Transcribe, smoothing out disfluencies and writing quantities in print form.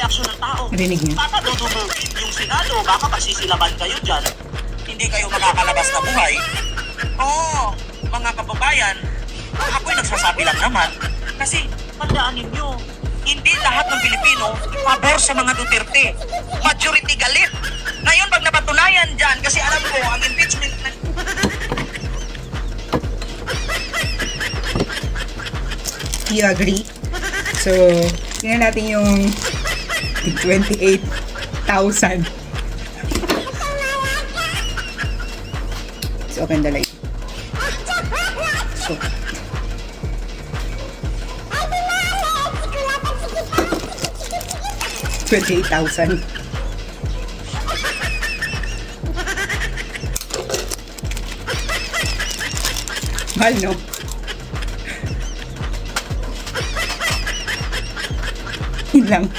reaksyon ng tao. Rinig niyo? Papadudumugin yung Senado, baka masisilaban kayo dyan. Hindi kayo makakalabas na buhay. Oo, mga kababayan, ako'y nagsasabi lang naman. Kasi, tandaan ninyo, hindi lahat ng Pilipino pabor sa mga Duterte. Majority galit. Ngayon, pag napatunayan dyan, kasi alam ko, ang impeachment na... You agree? So, tingnan natin yung 28,000. Let's open the light. So, $28,000. Mahal, no? Yun lang.